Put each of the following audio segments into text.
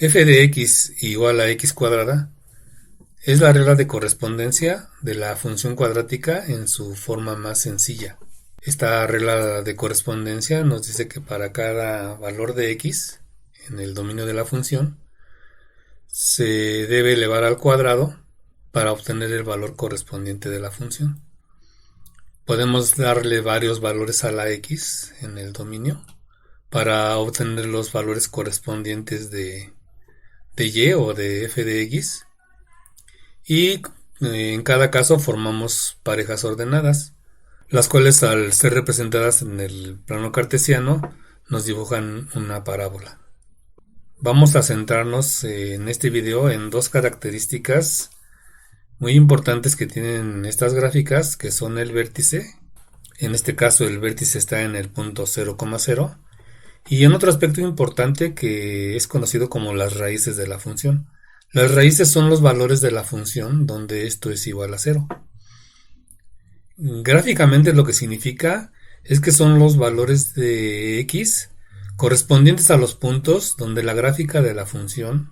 f de x igual a x cuadrada es la regla de correspondencia de la función cuadrática en su forma más sencilla. Esta regla de correspondencia nos dice que para cada valor de x en el dominio de la función se debe elevar al cuadrado para obtener el valor correspondiente de la función. Podemos darle varios valores a la x en el dominio para obtener los valores correspondientes de y o de f de x, y en cada caso formamos parejas ordenadas, las cuales al ser representadas en el plano cartesiano nos dibujan una parábola. Vamos a centrarnos en este video en dos características muy importantes que tienen estas gráficas, que son el vértice. En este caso el vértice está en el punto 0,0, y en otro aspecto importante que es conocido como las raíces de la función. Las raíces son los valores de la función donde esto es igual a 0. Gráficamente lo que significa es que son los valores de x correspondientes a los puntos donde la gráfica de la función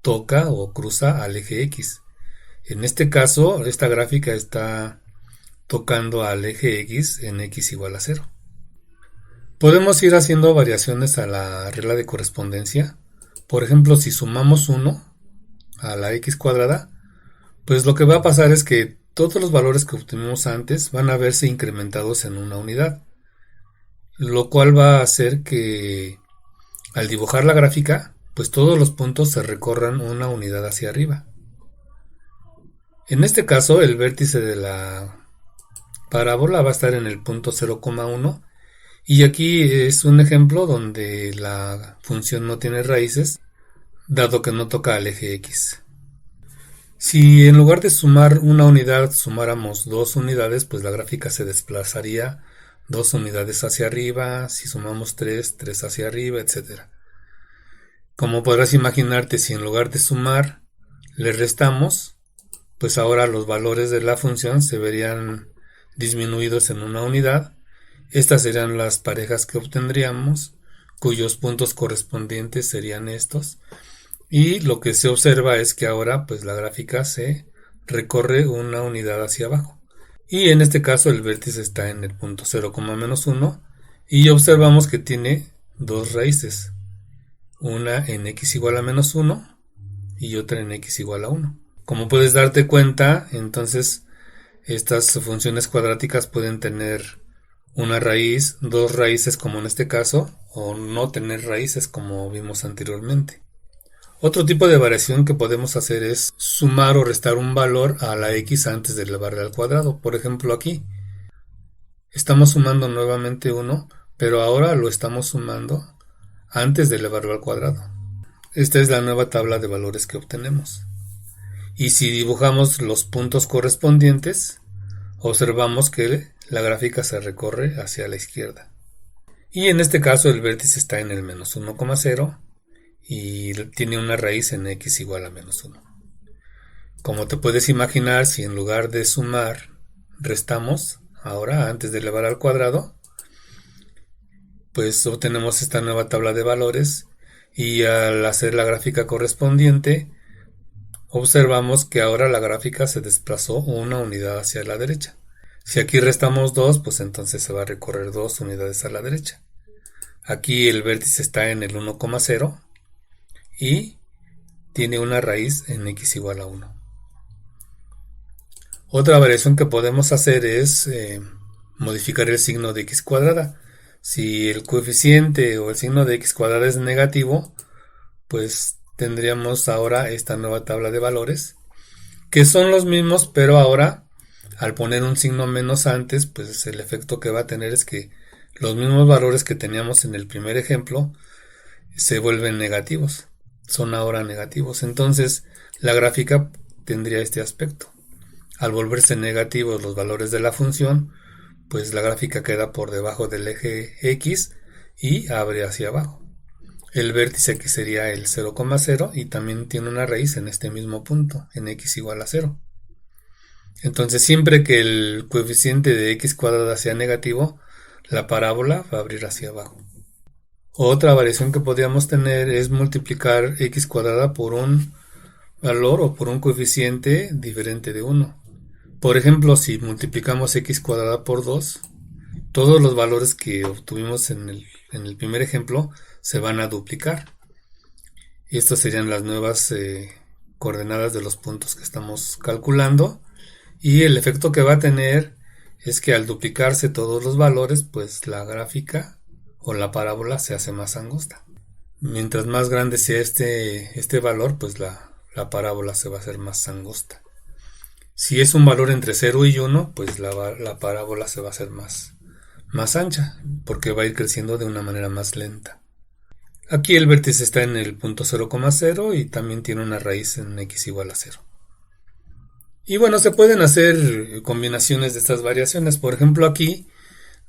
toca o cruza al eje x. En este caso, esta gráfica está tocando al eje x en x igual a 0. Podemos ir haciendo variaciones a la regla de correspondencia. Por ejemplo, si sumamos 1 a la x cuadrada, pues lo que va a pasar es que todos los valores que obtuvimos antes van a verse incrementados en una unidad, lo cual va a hacer que al dibujar la gráfica, pues todos los puntos se recorran una unidad hacia arriba. En este caso, el vértice de la parábola va a estar en el punto 0,1, y aquí es un ejemplo donde la función no tiene raíces, dado que no toca al eje x. Si en lugar de sumar una unidad sumáramos dos unidades, pues la gráfica se desplazaría 2 unidades hacia arriba. Si sumamos 3 hacia arriba, etc. Como podrás imaginarte, si en lugar de sumar le restamos, pues ahora los valores de la función se verían disminuidos en una unidad. Estas serían las parejas que obtendríamos, cuyos puntos correspondientes serían estos. Y lo que se observa es que ahora pues la gráfica se recorre una unidad hacia abajo. Y en este caso el vértice está en el punto 0,-1, y observamos que tiene dos raíces. Una en x igual a -1 y otra en x igual a 1. Como puedes darte cuenta, entonces estas funciones cuadráticas pueden tener una raíz, dos raíces como en este caso, o no tener raíces como vimos anteriormente. Otro tipo de variación que podemos hacer es sumar o restar un valor a la x antes de elevarle al cuadrado. Por ejemplo, aquí estamos sumando nuevamente 1, pero ahora lo estamos sumando antes de elevarlo al cuadrado. Esta es la nueva tabla de valores que obtenemos. Y si dibujamos los puntos correspondientes, observamos que la gráfica se recorre hacia la izquierda. Y en este caso el vértice está en el -1,0 y tiene una raíz en x igual a -1. Como te puedes imaginar, si en lugar de sumar restamos ahora antes de elevar al cuadrado, pues obtenemos esta nueva tabla de valores, y al hacer la gráfica correspondiente observamos que ahora la gráfica se desplazó una unidad hacia la derecha. Si aquí restamos 2, pues entonces se va a recorrer 2 unidades a la derecha. Aquí el vértice está en el 1,0 y tiene una raíz en x igual a 1. Otra variación que podemos hacer es modificar el signo de x cuadrada. Si el coeficiente o el signo de x cuadrada es negativo, pues tendríamos ahora esta nueva tabla de valores, que son los mismos, pero ahora al poner un signo menos antes, pues el efecto que va a tener es que los mismos valores que teníamos en el primer ejemplo se vuelven negativos, son ahora negativos. Entonces la gráfica tendría este aspecto. Al volverse negativos los valores de la función, pues la gráfica queda por debajo del eje x y abre hacia abajo. El vértice aquí sería el 0,0 y también tiene una raíz en este mismo punto, en x igual a 0. Entonces siempre que el coeficiente de x cuadrada sea negativo, la parábola va a abrir hacia abajo. Otra variación que podríamos tener es multiplicar x cuadrada por un valor o por un coeficiente diferente de 1. Por ejemplo, si multiplicamos x cuadrada por 2, todos los valores que obtuvimos en el primer ejemplo se van a duplicar. Y estas serían las nuevas coordenadas de los puntos que estamos calculando. Y el efecto que va a tener es que al duplicarse todos los valores, pues la gráfica o la parábola se hace más angosta. Mientras más grande sea este valor, pues la parábola se va a hacer más angosta. Si es un valor entre 0 y 1, pues la parábola se va a hacer más ancha, porque va a ir creciendo de una manera más lenta. Aquí el vértice está en el punto 0,0 y también tiene una raíz en x igual a 0. Y bueno, se pueden hacer combinaciones de estas variaciones. Por ejemplo, aquí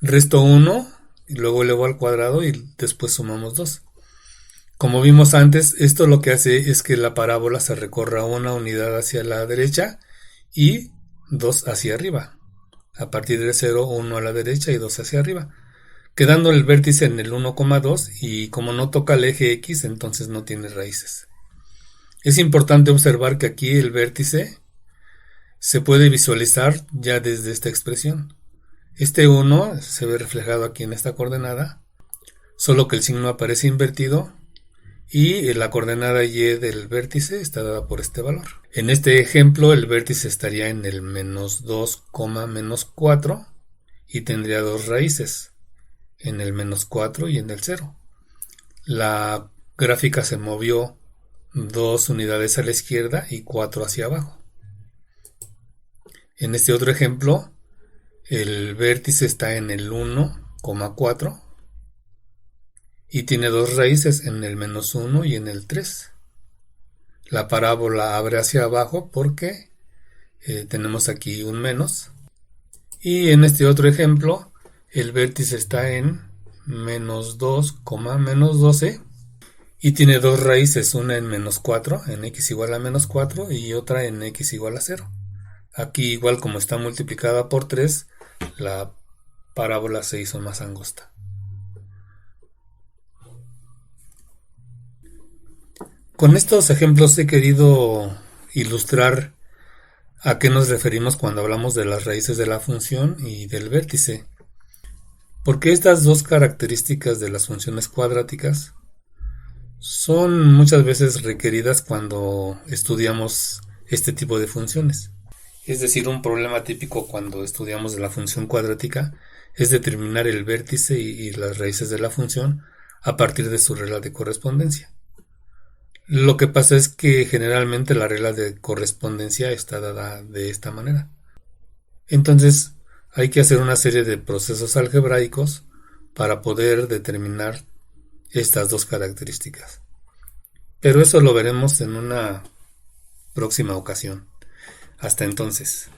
resto 1 y luego elevo al cuadrado y después sumamos 2. Como vimos antes, esto lo que hace es que la parábola se recorra una unidad hacia la derecha y 2 hacia arriba. A partir de 0, 1 a la derecha y 2 hacia arriba, quedando el vértice en el 1,2 y como no toca el eje X, entonces no tiene raíces. Es importante observar que aquí el vértice se puede visualizar ya desde esta expresión. Este 1 se ve reflejado aquí en esta coordenada, solo que el signo aparece invertido y la coordenada y del vértice está dada por este valor. En este ejemplo el vértice estaría en el menos 2, menos 4 y tendría dos raíces, en el menos 4 y en el 0. La gráfica se movió 2 unidades a la izquierda y 4 hacia abajo. En este otro ejemplo, el vértice está en el 1,4 y tiene dos raíces, en el menos 1 y en el 3. La parábola abre hacia abajo porque tenemos aquí un menos. Y en este otro ejemplo, el vértice está en menos 2, menos 12 y tiene dos raíces, una en menos 4, en x igual a menos 4 y otra en x igual a 0. Aquí igual como está multiplicada por 3, la parábola se hizo más angosta. Con estos ejemplos he querido ilustrar a qué nos referimos cuando hablamos de las raíces de la función y del vértice. Porque estas dos características de las funciones cuadráticas son muchas veces requeridas cuando estudiamos este tipo de funciones. Es decir, un problema típico cuando estudiamos de la función cuadrática es determinar el vértice y las raíces de la función a partir de su regla de correspondencia. Lo que pasa es que generalmente la regla de correspondencia está dada de esta manera. Entonces hay que hacer una serie de procesos algebraicos para poder determinar estas dos características. Pero eso lo veremos en una próxima ocasión. Hasta entonces.